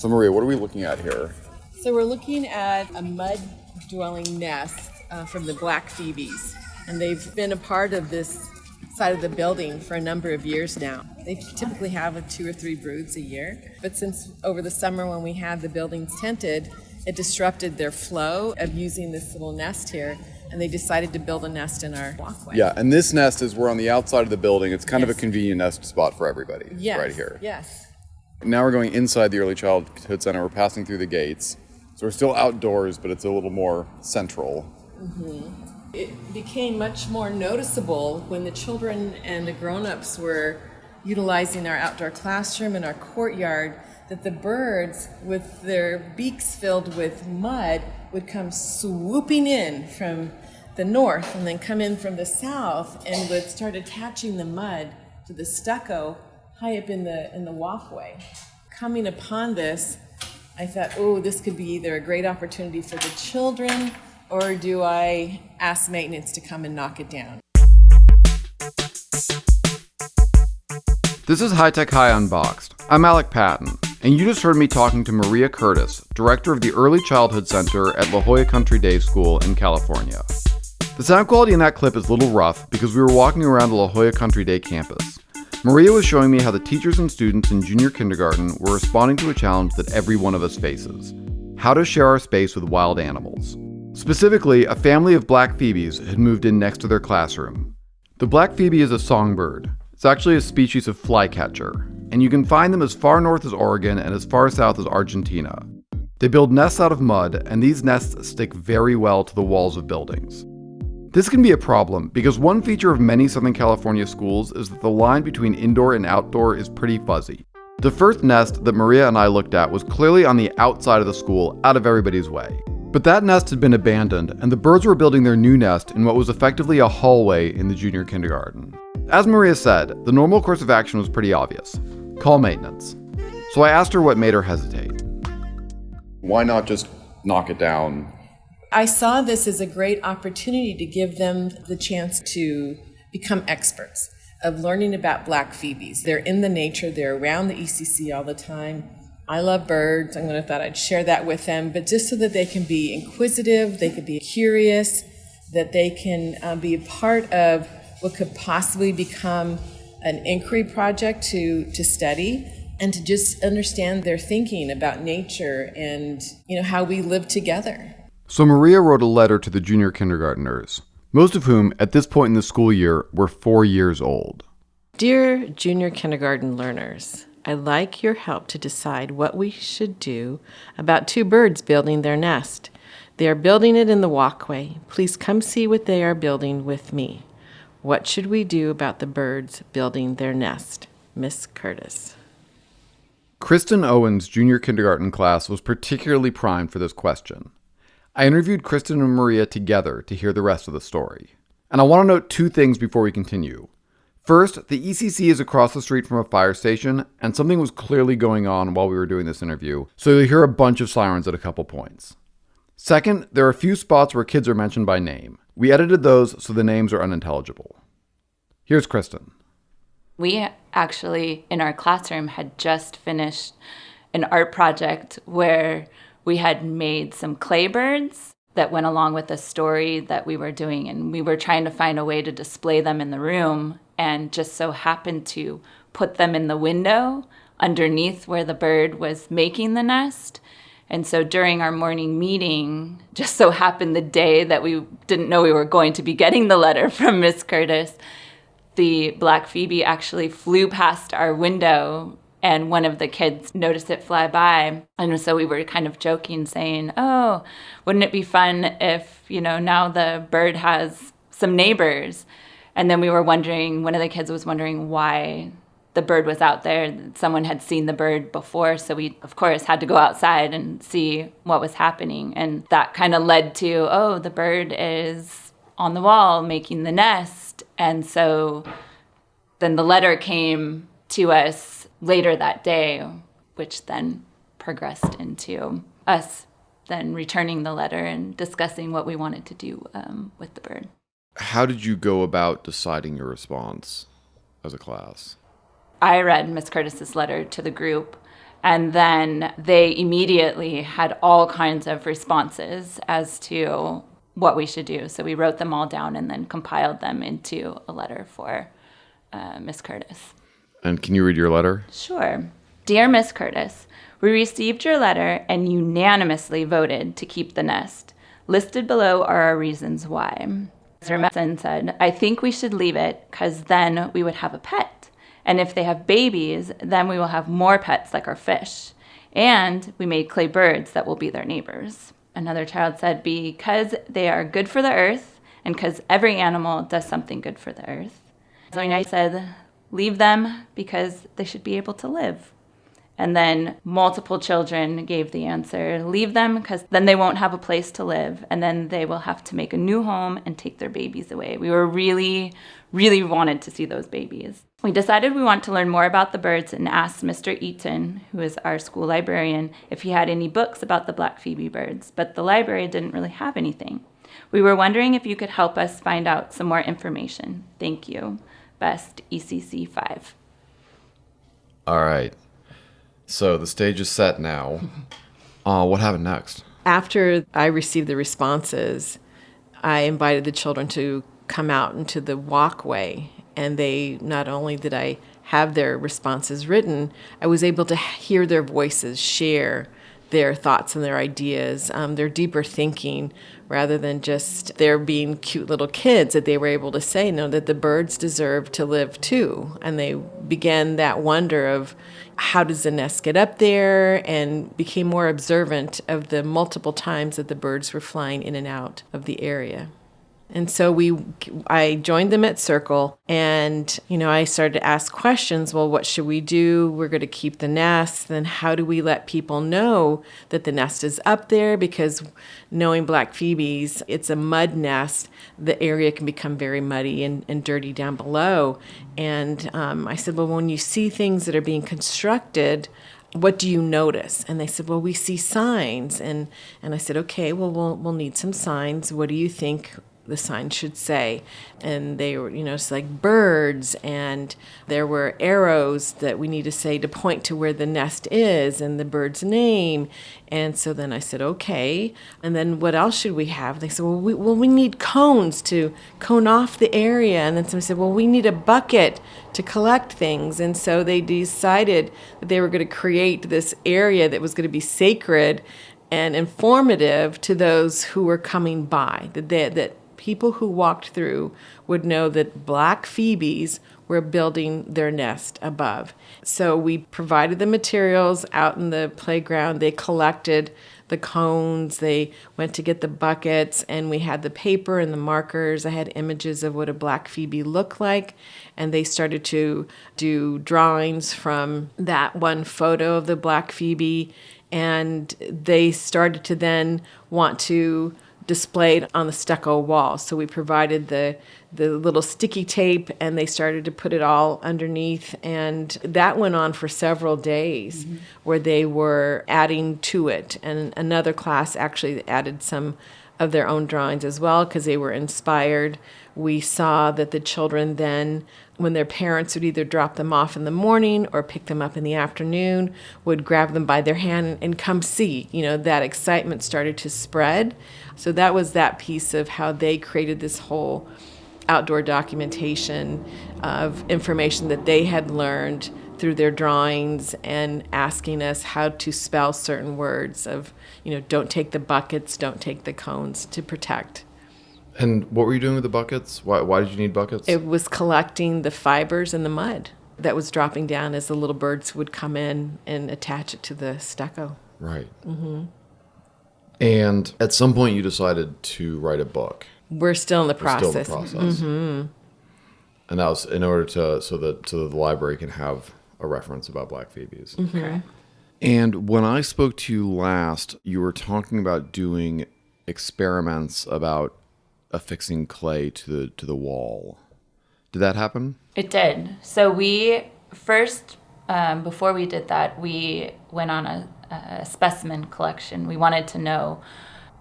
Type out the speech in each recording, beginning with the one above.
So Maria, what are we looking at here? So we're looking at a mud-dwelling nest from the black phoebes, and they've been a part of this side of the building for a number of years now. They typically have 2 or 3 broods a year, but since over the summer when we had the buildings tented, it disrupted their flow of using this little nest here, and they decided to build a nest in our walkway. Yeah, and this nest is we're on the outside of the building. It's kind of a convenient nest spot for everybody right here. Yes. Now we're going inside the Early Childhood Center. We're passing through the gates. So we're still outdoors, but it's a little more central. Mm-hmm. It became much more noticeable when the children and the grown-ups were utilizing our outdoor classroom and our courtyard, that the birds with their beaks filled with mud would come swooping in from the north and then come in from the south and would start attaching the mud to the stucco high up in the walkway. Coming upon this, I thought, oh, this could be either a great opportunity for the children, or do I ask maintenance to come and knock it down? This is High Tech High Unboxed. I'm Alec Patton, and you just heard me talking to Maria Curtis, director of the Early Childhood Center at Jolla Country Day School in California. The sound quality in that clip is a little rough because we were walking around the La Jolla Country Day campus. Maria was showing me how the teachers and students in junior kindergarten were responding to a challenge that every one of us faces: how to share our space with wild animals. Specifically, a family of black phoebes had moved in next to their classroom. The black phoebe is a songbird. It's actually a species of flycatcher, and you can find them as far north as Oregon and as far south as Argentina. They build nests out of mud, and these nests stick very well to the walls of buildings. This can be a problem because one feature of many Southern California schools is that the line between indoor and outdoor is pretty fuzzy. The first nest that Maria and I looked at was clearly on the outside of the school, out of everybody's way. But that nest had been abandoned, and the birds were building their new nest in what was effectively a hallway in the junior kindergarten. As Maria said, the normal course of action was pretty obvious: call maintenance. So I asked her what made her hesitate. Why not just knock it down? I saw this as a great opportunity to give them the chance to become experts of learning about black phoebes. They're in the nature, they're around the ECC all the time. I love birds. I thought I'd share that with them, but just so that they can be inquisitive, they can be curious, that they can be a part of what could possibly become an inquiry project to study, and to just understand their thinking about nature and how we live together. So Maria wrote a letter to the junior kindergartners, most of whom at this point in the school year were 4 years old. Dear junior kindergarten learners, I'd like your help to decide what we should do about 2 birds building their nest. They are building it in the walkway. Please come see what they are building with me. What should we do about the birds building their nest? Miss Curtis. Kristin Owen's junior kindergarten class was particularly primed for this question. I interviewed Kristin and Maria together to hear the rest of the story. And I want to note 2 things before we continue. First, the ECC is across the street from a fire station, and something was clearly going on while we were doing this interview, so you'll hear a bunch of sirens at a couple points. Second, there are a few spots where kids are mentioned by name. We edited those so the names are unintelligible. Here's Kristin. We actually, in our classroom, had just finished an art project where we had made some clay birds that went along with a story that we were doing, and we were trying to find a way to display them in the room, and just so happened to put them in the window underneath where the bird was making the nest. And so during our morning meeting, just so happened the day that we didn't know we were going to be getting the letter from Miss Curtis, the black phoebe actually flew past our window, and one of the kids noticed it fly by. And so we were kind of joking, saying, oh, wouldn't it be fun if, now the bird has some neighbors? And then we were wondering, one of the kids was wondering why the bird was out there. Someone had seen the bird before, so we, of course, had to go outside and see what was happening. And that kind of led to, oh, the bird is on the wall making the nest. And so then the letter came to us later that day, which then progressed into us then returning the letter and discussing what we wanted to do with the bird. How did you go about deciding your response as a class? I read Miss Curtis's letter to the group, And then they immediately had all kinds of responses as to what we should do. So we wrote them all down and then compiled them into a letter for Miss Curtis. And can you read your letter? Sure. Dear Miss Curtis, we received your letter and unanimously voted to keep the nest. Listed below are our reasons why. Mr. Messon said, I think we should leave it because then we would have a pet. And if they have babies, then we will have more pets like our fish. And we made clay birds that will be their neighbors. Another child said, because they are good for the earth and because every animal does something good for the earth. So I said, leave them because they should be able to live. And then multiple children gave the answer, leave them because then they won't have a place to live. And then they will have to make a new home and take their babies away. We were really wanted to see those babies. We decided we want to learn more about the birds and asked Mr. Eaton, who is our school librarian, if he had any books about the black phoebe birds, but the library didn't really have anything. We were wondering if you could help us find out some more information. Thank you. Best, ECC 5. All right. So the stage is set now. What happened next? After I received the responses, I invited the children to come out into the walkway, and they, not only did I have their responses written, I was able to hear their voices share their thoughts and their ideas, their deeper thinking, rather than just their being cute little kids, that they were able to say, no, that the birds deserve to live too. And they began that wonder of how does the nest get up there, and became more observant of the multiple times that the birds were flying in and out of the area. And so I joined them at Circle, and, I started to ask questions. Well, what should we do? We're going to keep the nest. Then how do we let people know that the nest is up there? Because knowing black phoebes, it's a mud nest. The area can become very muddy and dirty down below. And I said, well, when you see things that are being constructed, what do you notice? And they said, well, we see signs. And I said, okay, well, we'll need some signs. What do you think the sign should say? And they were, it's like birds, and there were arrows that we need to say to point to where the nest is and the bird's name. And so then I said, okay. And then what else should we have? They said, well, we need cones to cone off the area. And then somebody said, well, we need a bucket to collect things. And so they decided that they were going to create this area that was going to be sacred and informative to those who were coming by, that people who walked through would know that black phoebes were building their nest above. So we provided the materials out in the playground. They collected the cones. They went to get the buckets, and we had the paper and the markers. I had images of what a black phoebe looked like, and they started to do drawings from that one photo of the black phoebe, and they started to then want to displayed on the stucco wall. So we provided the little sticky tape, and they started to put it all underneath. And that went on for several days, where they were adding to it. And another class actually added some of their own drawings as well, because they were inspired. We saw that the children then, when their parents would either drop them off in the morning or pick them up in the afternoon, would grab them by their hand and come see. That excitement started to spread. So that was that piece of how they created this whole outdoor documentation of information that they had learned through their drawings, and asking us how to spell certain words of, don't take the buckets, don't take the cones, to protect. And what were you doing with the buckets? Why did you need buckets? It was collecting the fibers and the mud that was dropping down as the little birds would come in and attach it to the stucco. Right. Mm-hmm. And at some point you decided to write a book. We're still in the process. Still in the process. Mm-hmm. And that was in order so that the library can have a reference about black phoebes. Mm-hmm. Okay. And when I spoke to you last, you were talking about doing experiments about affixing clay to the wall. Did that happen? It did. So we first, before we did that, we went on a specimen collection. We wanted to know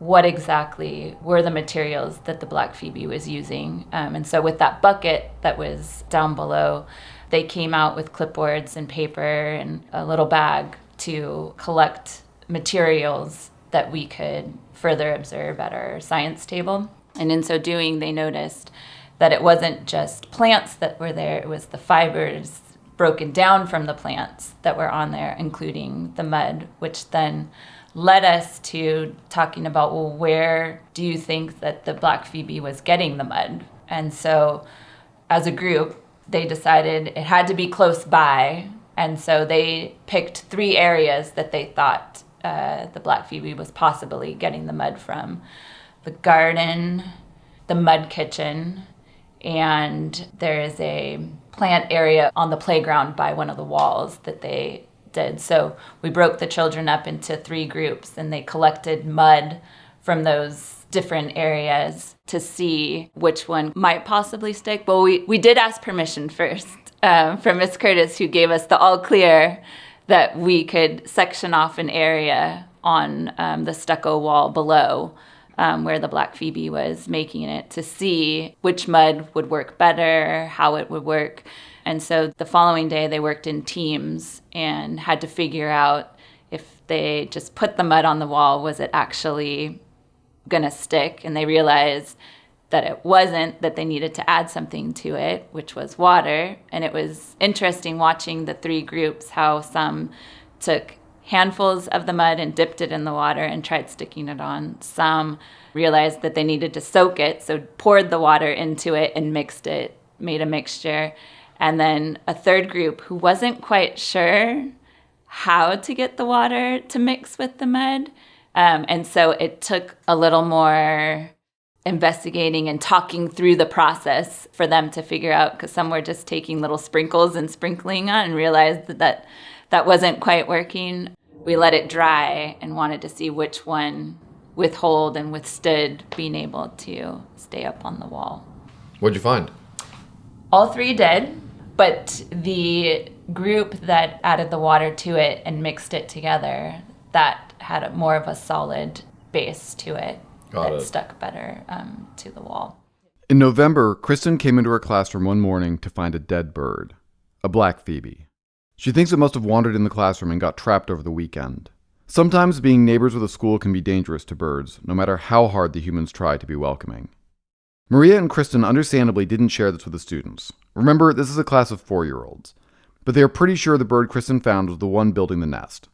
what exactly were the materials that the black phoebe was using. And so with that bucket that was down below, they came out with clipboards and paper and a little bag to collect materials that we could further observe at our science table. And in so doing, they noticed that it wasn't just plants that were there, it was the fibers broken down from the plants that were on there, including the mud, which then led us to talking about, well, where do you think that the black phoebe was getting the mud? And so as a group, they decided it had to be close by. And so they picked 3 areas that they thought the black phoebe was possibly getting the mud from: the garden, the mud kitchen, and there is a plant area on the playground by one of the walls that they did. So we broke the children up into 3 groups, and they collected mud from those different areas to see which one might possibly stick. But we did ask permission first from Miss Curtis, who gave us the all clear that we could section off an area on the stucco wall below where the black phoebe was making it, to see which mud would work better, how it would work. And so the following day they worked in teams and had to figure out if they just put the mud on the wall, was it actually gonna stick? And they realized that it wasn't, that they needed to add something to it, which was water. And it was interesting watching the 3 groups, how some took handfuls of the mud and dipped it in the water and tried sticking it on. Some realized that they needed to soak it, so poured the water into it and mixed it, made a mixture. And then a 3rd group who wasn't quite sure how to get the water to mix with the mud. And so it took a little more investigating and talking through the process for them to figure out, because some were just taking little sprinkles and sprinkling on and realized that wasn't quite working. We let it dry and wanted to see which one withhold and withstood being able to stay up on the wall. What'd you find? All 3 did, but the group that added the water to it and mixed it together, that had more of a solid base to it. That stuck better to the wall. In November, Kristin came into her classroom one morning to find a dead bird, a black phoebe. She thinks it must have wandered in the classroom and got trapped over the weekend. Sometimes being neighbors with a school can be dangerous to birds, no matter how hard the humans try to be welcoming. Maria and Kristin understandably didn't share this with the students. Remember, this is a class of 4-year-olds. But they are pretty sure the bird Kristin found was the one building the nest.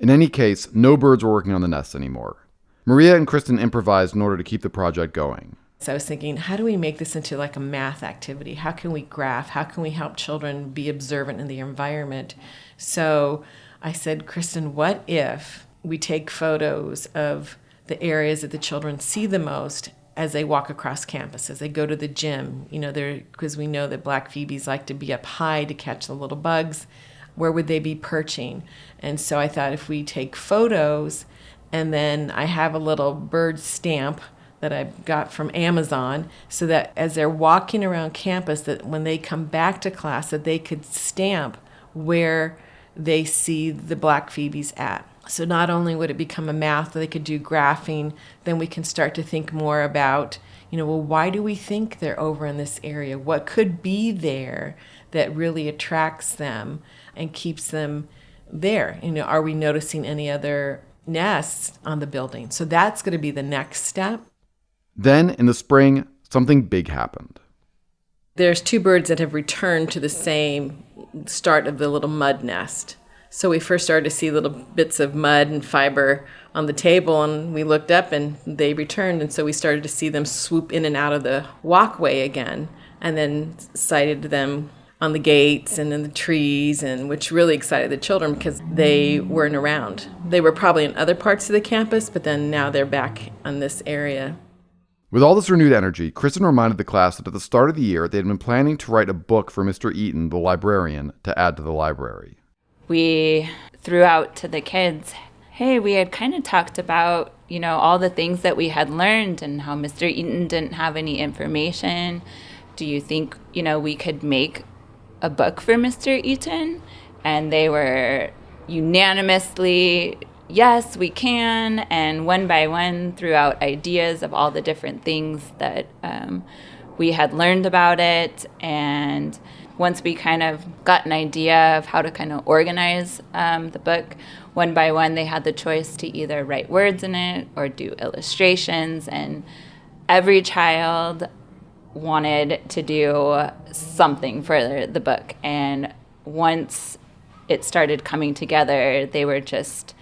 In any case, no birds were working on the nest anymore. Maria and Kristin improvised in order to keep the project going. So I was thinking, how do we make this into like a math activity? How can we graph? How can we help children be observant in the environment? So I said, Kristin, what if we take photos of the areas that the children see the most as they walk across campus, as they go to the gym? Because we know that black phoebes like to be up high to catch the little bugs. Where would they be perching? And so I thought, if we take photos, and then I have a little bird stamp that I got from Amazon, so that as they're walking around campus, that when they come back to class, that they could stamp where they see the black phoebes at. So not only would it become a math, they could do graphing, then we can start to think more about, why do we think they're over in this area? What could be there that really attracts them and keeps them there? Are we noticing any other nests on the building? So that's going to be the next step. Then, in the spring, something big happened. There's 2 birds that have returned to the same start of the little mud nest. So we first started to see little bits of mud and fiber on the table, and we looked up and they returned. And so we started to see them swoop in and out of the walkway again, and then sighted them on the gates and in the trees, and which really excited the children because they weren't around. They were probably in other parts of the campus, but then now they're back on this area. With all this renewed energy, Kristin reminded the class that at the start of the year, they had been planning to write a book for Mr. Eaton, the librarian, to add to the library. We threw out to the kids, hey, we had kind of talked about, all the things that we had learned and how Mr. Eaton didn't have any information. Do you think, we could make a book for Mr. Eaton? And they were unanimously, yes, we can. And one by one threw out ideas of all the different things that we had learned about it. And once we kind of got an idea of how to kind of organize the book, one by one they had the choice to either write words in it or do illustrations, and every child wanted to do something for the book. And once it started coming together, they were just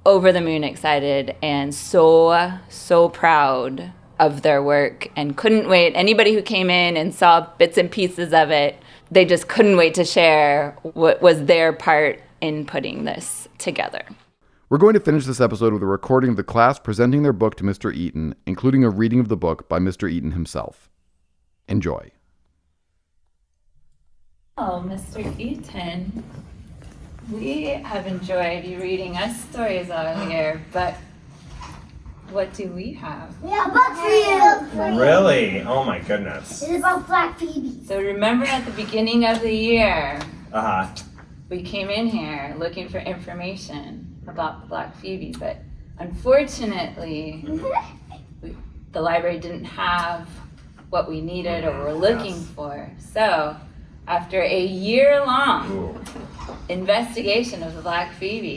over the moon excited and so proud of their work and couldn't wait. Anybody who came in and saw bits and pieces of it, they just couldn't wait to share what was their part in putting this together. We're going to finish this episode with a recording of the class presenting their book to Mr. Eaton, including a reading of the book by Mr. Eaton himself. Enjoy. Oh, Mr. Eaton, we have enjoyed you reading us stories all year, but what do we have? We have a book for you. Really? Oh my goodness. It's about Black Phoebe. So remember at the beginning of the year, Uh-huh. we came in here looking for information about the Black Phoebe, but unfortunately, the library didn't have what we needed or were looking for. So after a year-long investigation of the Black Phoebe,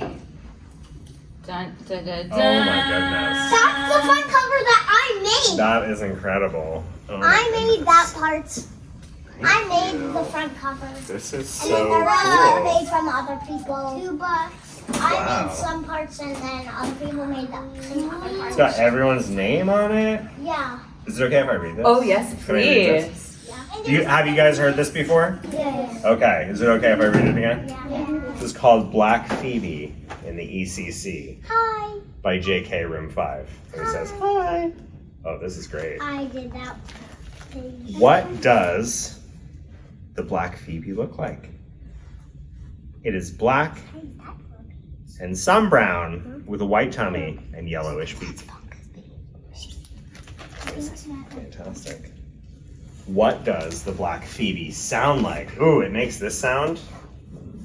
dun, dun, dun, dun, Oh my goodness. That's the front cover that I made. That is incredible. Oh my I made goodness. that part. I made the front cover. This is And then so the rest I cool. made from other people. 2 bucks. I Wow. made some parts and then other people made some other It's parts. got everyone's name on it. Yeah. Is it okay if I read this? Oh, yes, Can I read this? please. Have you guys heard this before? Yeah. Okay. Is it okay if I read it again? Yeah. This is called Black Phoebe in the ECC Hi. by J.K. Room 5. And it says, hi. Oh, this is great. I did that page. What does the Black Phoebe look like? It is black and some brown with a white tummy and yellowish feet. Fantastic. What does the Black Phoebe sound like? Ooh, it makes this sound?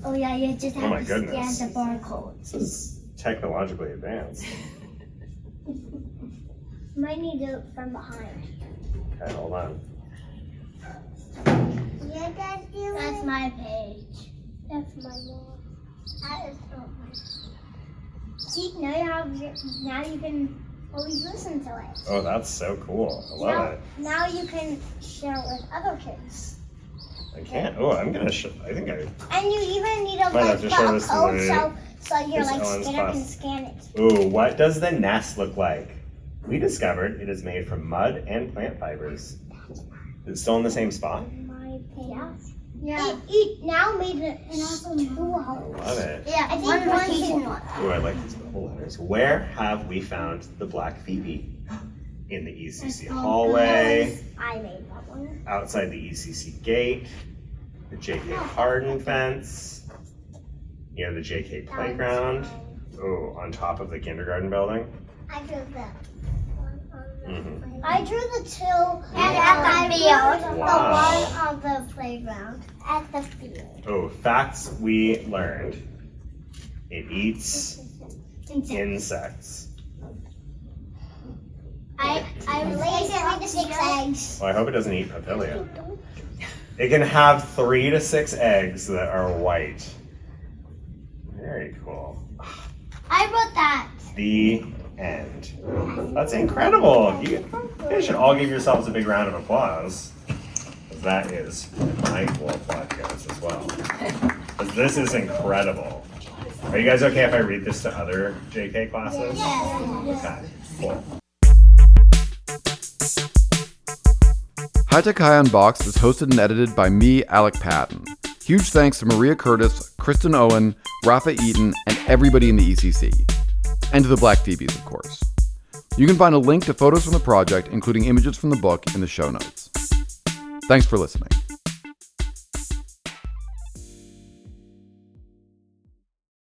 Oh yeah, you just Oh have my to goodness. scan the barcode. This is technologically advanced. Might need it from behind. Okay, hold on. Yeah, that's my page. That's my wall. That is not mine. See, now you can always listen to it. Oh, that's so cool. I love it. Now you can share it with other kids. I can't. Oh, I'm gonna show. I think I. And you even need a Might have to show this to code the- so your this Ellen's scanner class. can scan it. Ooh, what does the nest look like? We discovered it is made from mud and plant fibers. Is it still in the same spot? My page. Yeah. It now made it and also 2 holes. Love it. Yeah, I think one one. Ooh, I like these little letters. Where have we found the Black Phoebe? In the ECC hallway, I made that one. outside the ECC gate, the JK Hardin fence, near the JK playground. Oh, on top of the kindergarten building. I drew that. Mhm. I drew the 2 at the field. Wow. The one on the playground. At the field. Oh, facts we learned. It eats insects. I laid it with 6 eggs. Well, I hope it doesn't eat papilia. It can have 3 to 6 eggs that are white. Very cool. I wrote that. The end. That's incredible. You guys should all give yourselves a big round of applause. That is my equal applause, guys, as well. 'Cause this is incredible. Are you guys okay if I read this to other JK classes? Okay, cool. High Tech High Unboxed is hosted and edited by me, Alec Patton. Huge thanks to Maria Curtis, Kristin Owen, Rafa Eaton, and everybody in the ECC. And to the Black Phoebes, of course. You can find a link to photos from the project, including images from the book, in the show notes. Thanks for listening.